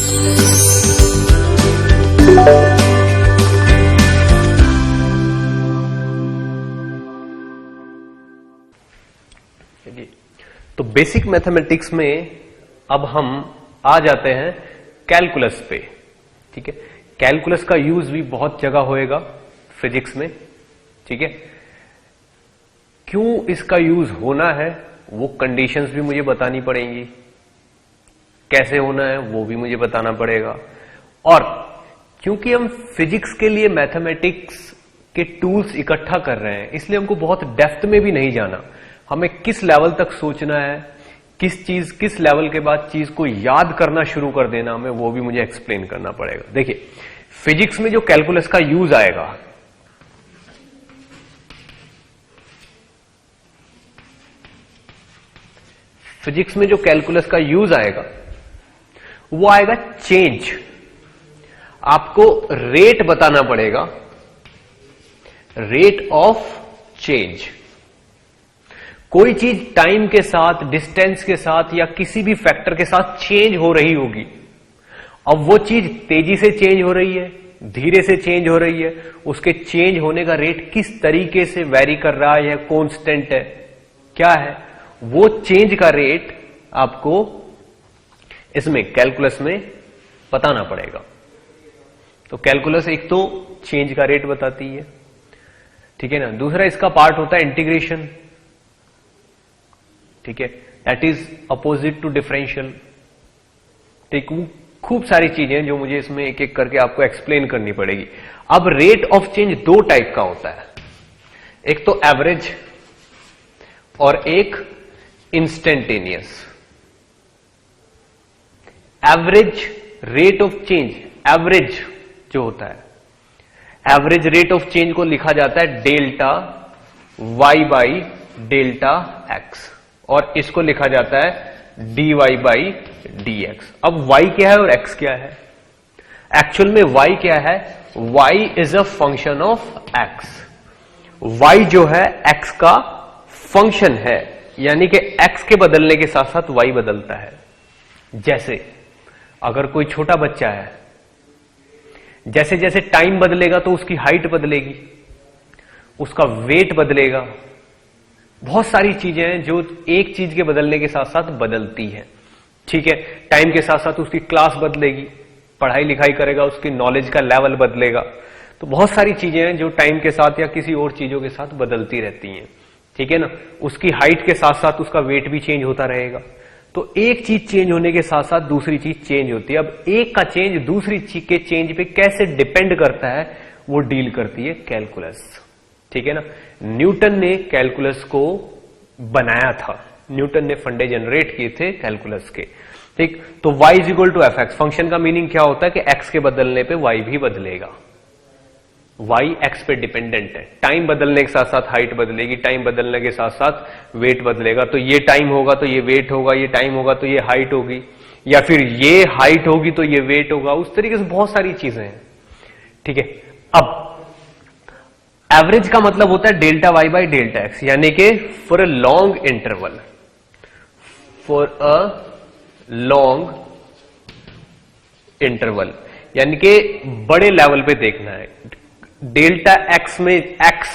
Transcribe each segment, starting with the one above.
तो basic mathematics में अब हम आ जाते हैं कैलकुलस पे। ठीक है, कैलकुलस का यूज भी बहुत जगह होएगा फिजिक्स में। ठीक है, क्यों इसका यूज होना है वो कंडीशंस भी मुझे बतानी पड़ेंगी, कैसे होना है वो भी मुझे बताना पड़ेगा। और क्योंकि हम फिजिक्स के लिए मैथमेटिक्स के टूल्स इकट्ठा कर रहे हैं, इसलिए हमको बहुत डेप्थ में भी नहीं जाना। हमें किस लेवल तक सोचना है, किस लेवल के बाद चीज को याद करना शुरू कर देना हमें, वो भी मुझे एक्सप्लेन करना पड़ेगा। देखिए, फिजिक्स में जो कैलकुलस का यूज आएगा, फिजिक्स में जो कैलकुलस का यूज आएगा वो आएगा चेंज। आपको रेट बताना पड़ेगा, रेट ऑफ चेंज। कोई चीज टाइम के साथ, डिस्टेंस के साथ या किसी भी फैक्टर के साथ चेंज हो रही होगी। अब वो चीज तेजी से चेंज हो रही है, धीरे से चेंज हो रही है, उसके चेंज होने का रेट किस तरीके से वेरी कर रहा है, कांस्टेंट है, क्या है, वो चेंज का रेट आपको इसमें कैलकुलस में बताना पड़ेगा। तो कैलकुलस एक तो चेंज का रेट बताती है, ठीक है ना। दूसरा इसका पार्ट होता है इंटीग्रेशन, ठीक है, that is opposite to differential. ठीक, खूब सारी चीजें जो मुझे इसमें एक एक करके आपको एक्सप्लेन करनी पड़ेगी। अब रेट ऑफ चेंज दो टाइप का होता है, एक तो एवरेज और एक instantaneous. Average rate of change, average जो होता है, एवरेज रेट ऑफ चेंज को लिखा जाता है delta y by delta x, और इसको लिखा जाता है dy बाई डी एक्स। अब y क्या है और x क्या है? एक्चुअल में y क्या है? y is a function of x। y जो है x का फंक्शन है, यानी कि x के बदलने के साथ साथ y बदलता है। जैसे अगर कोई छोटा बच्चा है, जैसे जैसे टाइम बदलेगा तो उसकी हाइट बदलेगी, उसका वेट बदलेगा, बहुत सारी चीजें हैं जो एक चीज के बदलने के साथ साथ बदलती हैं। ठीक है, टाइम के साथ साथ उसकी क्लास बदलेगी, पढ़ाई लिखाई करेगा, उसकी नॉलेज का लेवल बदलेगा। तो बहुत सारी चीजें हैं जो टाइम के साथ या किसी और चीजों के साथ बदलती रहती हैं। ठीक है ना, उसकी हाइट के साथ साथ उसका वेट भी चेंज होता रहेगा। तो एक चीज चेंज होने के साथ साथ दूसरी चीज चेंज होती है। अब एक का चेंज दूसरी चीज के चेंज पे कैसे डिपेंड करता है, वो डील करती है कैलकुलस। ठीक है ना, न्यूटन ने कैलकुलस को बनाया था, न्यूटन ने फंडे जनरेट किए थे कैलकुलस के। ठीक, तो y is equal to f x. Function का मीनिंग क्या होता है कि x के बदलने पे y भी बदलेगा, y x पे डिपेंडेंट है। टाइम बदलने के साथ साथ हाइट बदलेगी, टाइम बदलने के साथ साथ वेट बदलेगा। तो ये टाइम होगा तो ये वेट होगा, ये टाइम होगा तो ये हाइट होगी, या फिर ये हाइट होगी तो ये वेट होगा। उस तरीके से बहुत सारी चीजें हैं। ठीक है, अब एवरेज का मतलब होता है delta y by delta x, यानी कि for a long interval, for a long interval, यानी कि बड़े लेवल पे देखना है। डेल्टा एक्स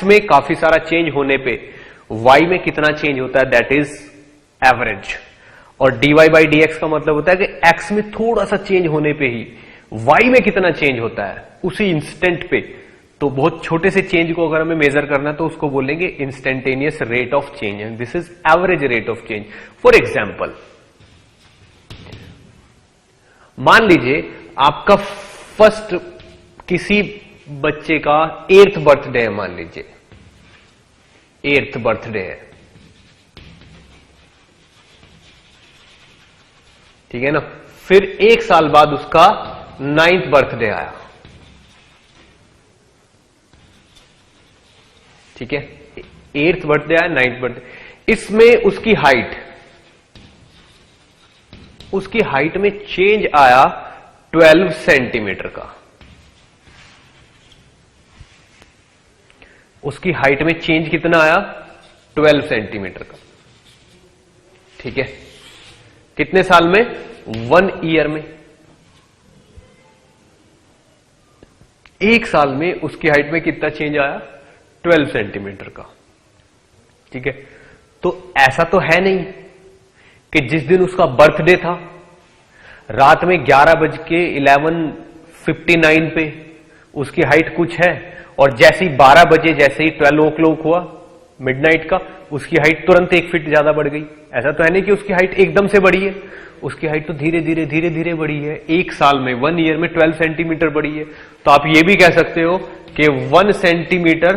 में काफी सारा चेंज होने पे वाई में कितना चेंज होता है, दैट इज एवरेज। और d y by d x का मतलब होता है कि एक्स में थोड़ा सा चेंज होने पे ही वाई में कितना चेंज होता है उसी इंस्टेंट पे। तो बहुत छोटे से चेंज को अगर हमें मेजर करना है तो उसको बोलेंगे instantaneous rate of change, and this is average rate of change. For example, मान लीजिए आपका फर्स्ट किसी बच्चे का 8th बर्थडे है, मान लीजिए 8th बर्थडे है, ठीक है ना। फिर 1 साल बाद उसका 9th बर्थडे आया, ठीक है। 8th बर्थडे आया, 9th बर्थडे, इसमें उसकी हाइट में चेंज आया 12 सेंटीमीटर का। उसकी हाइट में चेंज कितना आया? 12 सेंटीमीटर का, ठीक है। कितने साल में? 1 ईयर में। एक साल में उसकी हाइट में कितना चेंज आया? 12 सेंटीमीटर का। ठीक है, तो ऐसा तो है नहीं कि जिस दिन उसका बर्थडे था रात में 11:11:59 पे उसकी हाइट कुछ है और जैसे ही 12 बजे जैसे ही 12 o'clock हुआ मिडनाइट का उसकी हाइट तुरंत 1 फीट ज्यादा बढ़ गई। ऐसा तो है नहीं कि उसकी हाइट एकदम से बढ़ी है, उसकी हाइट तो धीरे धीरे बढ़ी है। एक साल में 1 ईयर में 12 सेंटीमीटर बढ़ी है। तो आप ये भी कह सकते हो कि 1 सेंटीमीटर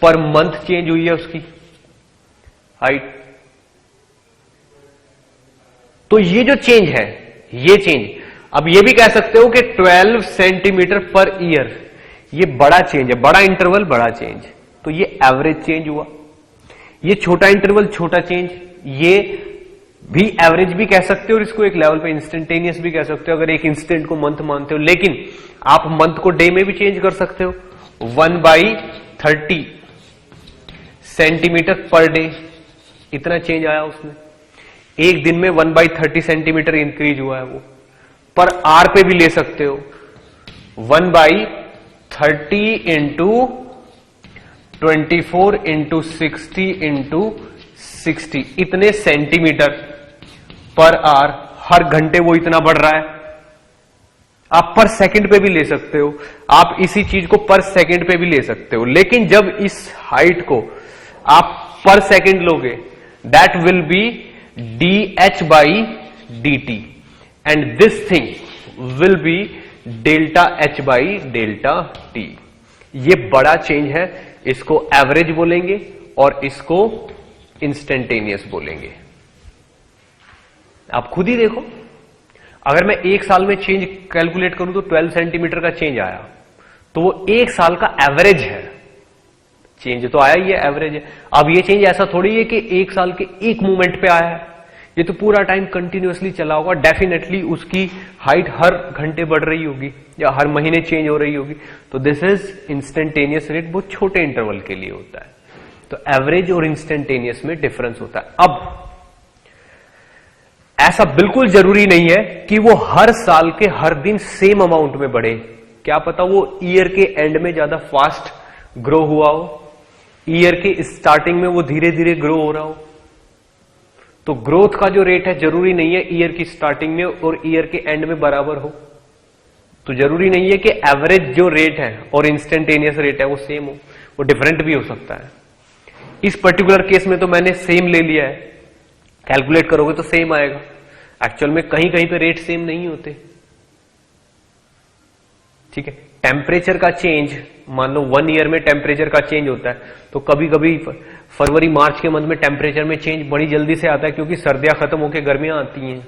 पर मंथ चेंज हुई है उसकी हाइट। तो ये जो चेंज है, ये चेंज, अब ये भी कह सकते हो कि 12 सेंटीमीटर पर ईयर, ये बड़ा चेंज है, बड़ा इंटरवल बड़ा चेंज, तो ये एवरेज चेंज हुआ। ये छोटा इंटरवल छोटा चेंज, ये भी एवरेज भी कह सकते हो और इसको एक लेवल पे इंस्टेंटेनियस भी कह सकते हो अगर एक इंस्टेंट को मंथ मानते हो। लेकिन आप मंथ को डे में भी चेंज कर सकते हो। 1/30 सेंटीमीटर पर डे, इतना चेंज आया उसमें। एक दिन में 1/30 सेंटीमीटर इंक्रीज हुआ है वो। पर आर पे भी ले सकते हो, 1/30 इंटू 24 इंटू 60 इंटू 60, इतने सेंटीमीटर पर आर, हर घंटे वो इतना बढ़ रहा है। आप पर सेकंड पे भी ले सकते हो, आप इसी चीज को पर सेकंड पे भी ले सकते हो। लेकिन जब इस हाइट को आप पर सेकंड लोगे, that will be dh/dt and this thing will be ΔH/ΔT। ये बड़ा चेंज है, इसको एवरेज बोलेंगे और इसको इंस्टेंटेनियस बोलेंगे। आप खुद ही देखो, अगर मैं एक साल में चेंज कैलकुलेट करूं तो 12 सेंटीमीटर का चेंज आया, तो वो एक साल का एवरेज है। चेंज तो आया ही है, एवरेज है। अब ये चेंज ऐसा थोड़ी है कि एक साल के एक मोमेंट पे आया है, ये तो पूरा टाइम कंटिन्यूअसली चला होगा। डेफिनेटली उसकी हाइट हर घंटे बढ़ रही होगी या हर महीने चेंज हो रही होगी। तो दिस इज इंस्टेंटेनियस रेट, बहुत छोटे इंटरवल के लिए होता है। तो एवरेज और इंस्टेंटेनियस में डिफरेंस होता है। अब ऐसा बिल्कुल जरूरी नहीं है कि वो हर साल के हर दिन सेम अमाउंट में बढ़े। क्या पता वो ईयर के एंड में ज्यादा फास्ट ग्रो हुआ हो, ईयर के स्टार्टिंग में वो धीरे धीरे ग्रो हो रहा हो। तो ग्रोथ का जो रेट है जरूरी नहीं है ईयर की स्टार्टिंग में और ईयर के एंड में बराबर हो। तो जरूरी नहीं है कि एवरेज जो रेट है और इंस्टेंटेनियस रेट है वो सेम हो, वो डिफरेंट भी हो सकता है। इस पर्टिकुलर केस में तो मैंने सेम ले लिया है, कैलकुलेट करोगे तो सेम आएगा। एक्चुअल में कहीं कहीं पे रेट सेम नहीं होते। ठीक है, टेम्परेचर का चेंज, मान लो 1 ईयर में टेम्परेचर का चेंज होता है, तो कभी कभी फरवरी मार्च के मंथ में टेम्परेचर में चेंज बड़ी जल्दी से आता है क्योंकि सर्दियां खत्म होकर गर्मियां आती हैं।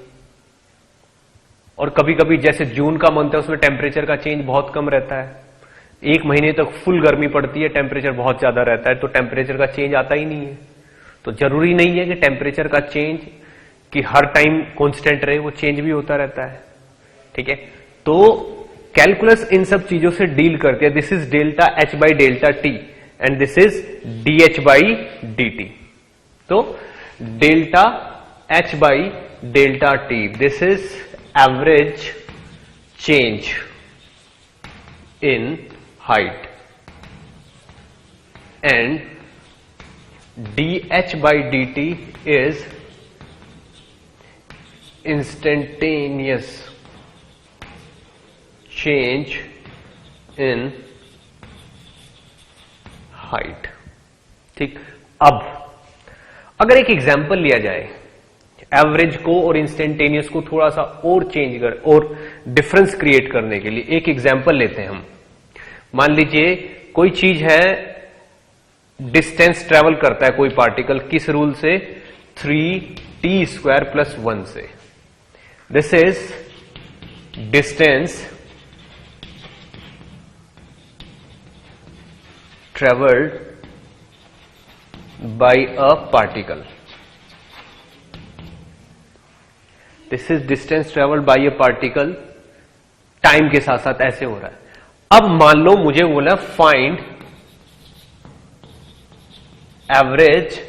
और कभी कभी जैसे जून का मंथ है उसमें टेम्परेचर का चेंज बहुत कम रहता है, 1 महीने तक फुल गर्मी पड़ती है, टेम्परेचर बहुत ज्यादा रहता है, तो टेम्परेचर का चेंज आता ही नहीं है। तो जरूरी नहीं है कि टेम्परेचर का चेंज कि हर टाइम कांस्टेंट रहे, वो चेंज भी होता रहता है। ठीक है, तो कैलकुलस इन सब चीजों से डील करती है। This is ΔH/ΔT and this is dH/dt। तो ΔH/ΔT, this is average change in height and dH/dt is instantaneous change in height। ठीक, अब अगर एक एग्जाम्पल लिया जाए एवरेज को और इंस्टेंटेनियस को थोड़ा सा और चेंज कर और डिफरेंस क्रिएट करने के लिए एक एग्जाम्पल लेते हैं हम। मान लीजिए कोई चीज है, डिस्टेंस ट्रेवल करता है कोई पार्टिकल, किस रूल से? 3t² + 1 से। This is distance traveled by a particle। This is distance traveled by a particle, time के साथ साथ ऐसे हो रहा है। अब मान लो मुझे बोला फाइंड एवरेज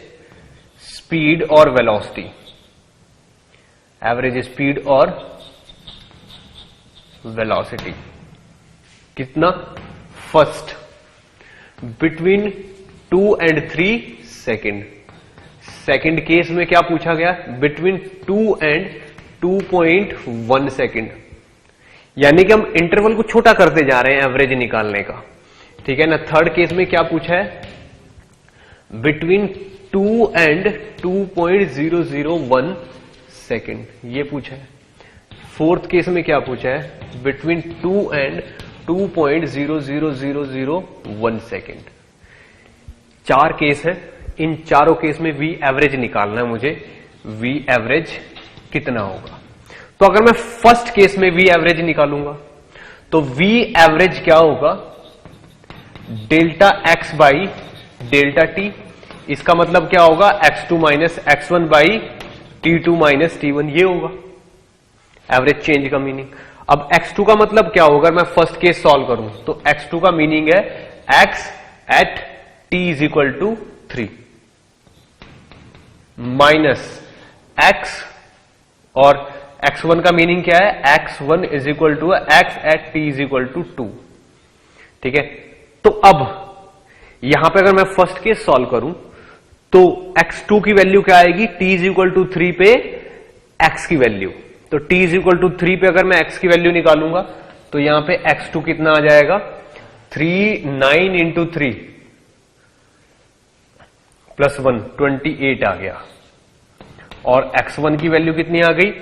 स्पीड और वेलोसिटी, एवरेज स्पीड और वेलोसिटी कितना? First between 2 and 3 second. Second case में क्या पूछा गया? बिटवीन 2 and 2.1 सेकेंड, यानी कि हम इंटरवल को छोटा करते जा रहे हैं एवरेज निकालने का, ठीक है ना। थर्ड केस में क्या पूछा है? बिटवीन 2 and 2.001 सेकेंड, ये पूछा है। फोर्थ केस में क्या पूछा है? Between 2 and 2.00001 second. चार केस है, इन चारों केस में वी एवरेज निकालना है मुझे। वी एवरेज कितना होगा? तो अगर मैं फर्स्ट केस में वी एवरेज निकालूंगा तो वी एवरेज क्या होगा? Delta x by delta T. इसका मतलब क्या होगा? x2 minus x1 by t2 minus t1, ये होगा एवरेज चेंज का मीनिंग। अब x2 का मतलब क्या होगा? मैं फर्स्ट केस सॉल्व करूं तो x2 का मीनिंग है x at t is equal to 3 minus x, और x1 का मीनिंग क्या है? x1 is equal to x at t is equal to 2, ठीक है। तो अब यहां पे अगर मैं फर्स्ट केस सॉल्व करूं तो x2 की वैल्यू क्या आएगी? t इज इक्वल टू 3 पे x की वैल्यू, तो t इज इक्वल टू 3 पे अगर मैं x की वैल्यू निकालूंगा तो यहां पे x2 कितना आ जाएगा? 9 इंटू 3 प्लस 1 28 आ गया, और x1 की वैल्यू कितनी आ गई?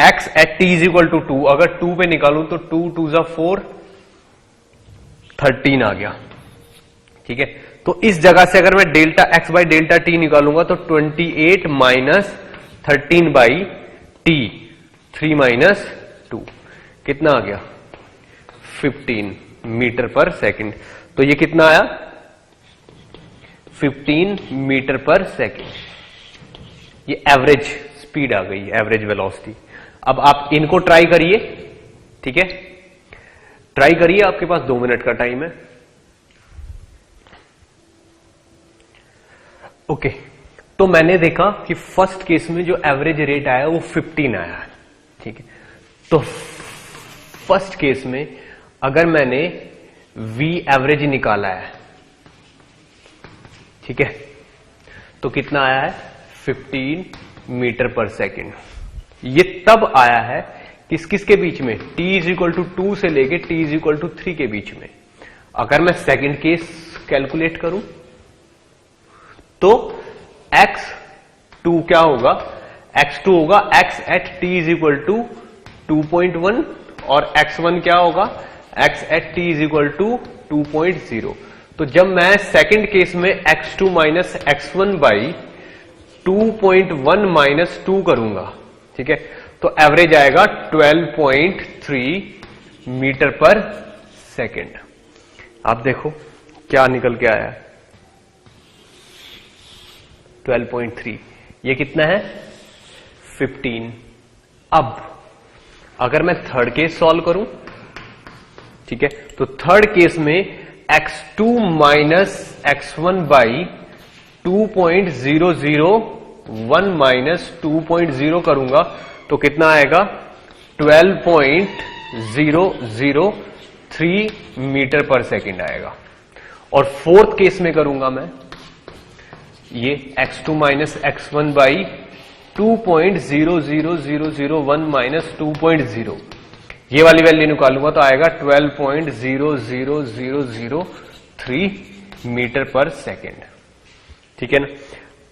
x at t is equal to 2, अगर 2 पे निकालूं तो 2 2 जा 4 13 आ गया, ठीक है। तो इस जगह से अगर मैं delta x by delta t निकालूंगा तो 28 माइनस 13 बाई t, 3 माइनस 2 कितना आ गया? 15 मीटर पर सेकेंड। तो ये कितना आया? 15 मीटर पर सेकेंड। ये एवरेज स्पीड आ गई, एवरेज वेलोसिटी। अब आप इनको ट्राई करिए, ठीक है, ट्राई करिए, आपके पास 2 मिनट का टाइम है। ओके, तो मैंने देखा कि फर्स्ट केस में जो एवरेज रेट आया वो 15 आया है, ठीक है। तो फर्स्ट केस में अगर मैंने वी एवरेज निकाला है, ठीक है, तो कितना आया है? 15 मीटर पर सेकेंड। ये तब आया है किस किस के बीच में? t इज इक्वल टू 2 से लेके t इज इक्वल टू 3 के बीच में। अगर मैं सेकेंड केस कैलकुलेट करूं तो x2 क्या होगा? x2 होगा x at t is equal to 2.1, और x1 क्या होगा? x at t is equal to 2.0। तो जब मैं सेकंड केस में x2 minus x1 by 2.1 minus 2 करूंगा, ठीक है, तो एवरेज आएगा 12.3 मीटर पर सेकेंड। आप देखो क्या निकल के आया? 12.3। ये कितना है? 15। अब अगर मैं थर्ड केस सॉल्व करूं, ठीक है, तो थर्ड केस में x2 minus x1 by 2.001 minus 2.0 करूंगा तो कितना आएगा? 12.003 मीटर पर सेकेंड आएगा। और फोर्थ केस में करूंगा मैं ये x2 minus x1 by 2.00001 minus 2.0, ये वाली वैल्यू निकालूंगा तो आएगा 12.00003 मीटर पर सेकेंड, ठीक है ना।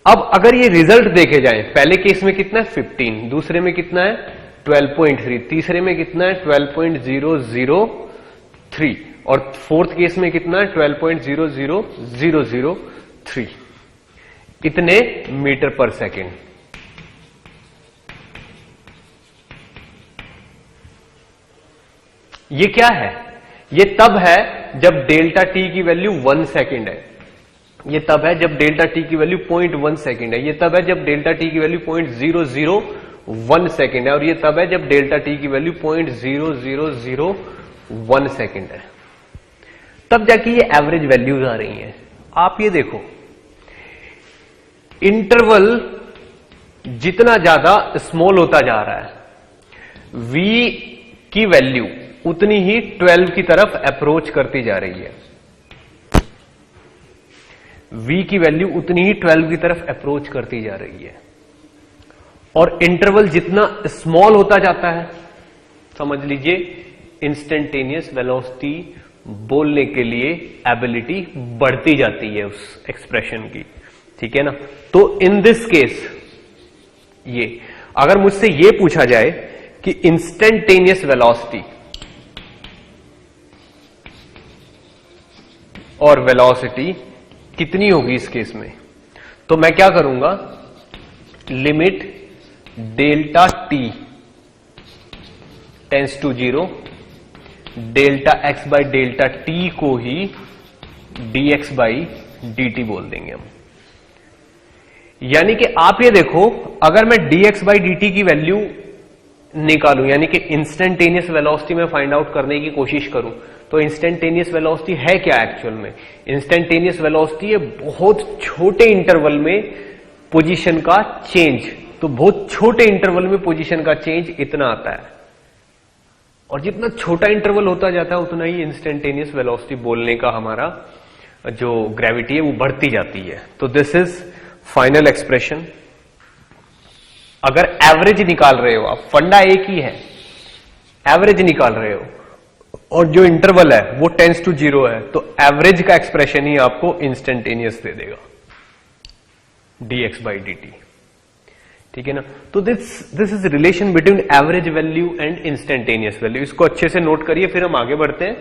अब अगर ये रिजल्ट देखे जाए, पहले केस में कितना है? 15, दूसरे में कितना है? 12.3, तीसरे में कितना है? 12.003, और फोर्थ केस में कितना है? 12.00003, इतने मीटर पर सेकेंड। ये क्या है? ये तब है जब डेल्टा टी की वैल्यू 1 सेकेंड है। ये तब है जब डेल्टा टी की वैल्यू 0.1 सेकेंड है। ये तब है जब डेल्टा टी की वैल्यू 0.001 सेकेंड है। और ये तब है जब डेल्टा टी की वैल्यू 0.0001 सेकेंड है। तब जाके ये एवरेज वैल्यूज आ रही हैं। आप ये देखो, इंटरवल जितना ज्यादा स्मॉल होता जा रहा है, v की वैल्यू उतनी ही 12 की तरफ अप्रोच करती जा रही है। v की वैल्यू उतनी ही 12 की तरफ अप्रोच करती जा रही है, और इंटरवल जितना स्मॉल होता जाता है, समझ लीजिए इंस्टेंटेनियस वेलोसिटी बोलने के लिए एबिलिटी बढ़ती जाती है उस एक्सप्रेशन की, ठीक है ना। तो इन दिस केस ये अगर मुझसे ये पूछा जाए कि इंस्टेंटेनियस वेलोसिटी और वेलोसिटी कितनी होगी इस केस में, तो मैं क्या करूंगा, limit delta t tends to 0 delta x by delta t को ही dx बाई dt बोल देंगे हम। यानी कि आप ये देखो, अगर मैं dx बाई dt की वैल्यू निकालूं, यानी कि इंस्टेंटेनियस वेलोसिटी में फाइंड आउट करने की कोशिश करूं, तो इंस्टेंटेनियस वेलोसिटी है क्या एक्चुअल में? इंस्टेंटेनियस वेलोसिटी है बहुत छोटे इंटरवल में पोजीशन का चेंज, तो बहुत छोटे इंटरवल में पोजीशन का चेंज इतना आता है, और जितना छोटा इंटरवल होता जाता है उतना ही इंस्टेंटेनियस वेलोसिटी बोलने का हमारा जो ग्रेविटी है वो बढ़ती जाती है। तो दिस इज फाइनल एक्सप्रेशन। अगर एवरेज निकाल रहे हो आप, फंडा एक ही है, एवरेज निकाल रहे हो और जो इंटरवल है वो टेंस टू 0 है, तो एवरेज का एक्सप्रेशन ही आपको इंस्टेंटेनियस दे देगा dx बाई dt, ठीक है ना। तो this is relation between average value and instantaneous value. इसको अच्छे से नोट करिए, फिर हम आगे बढ़ते हैं।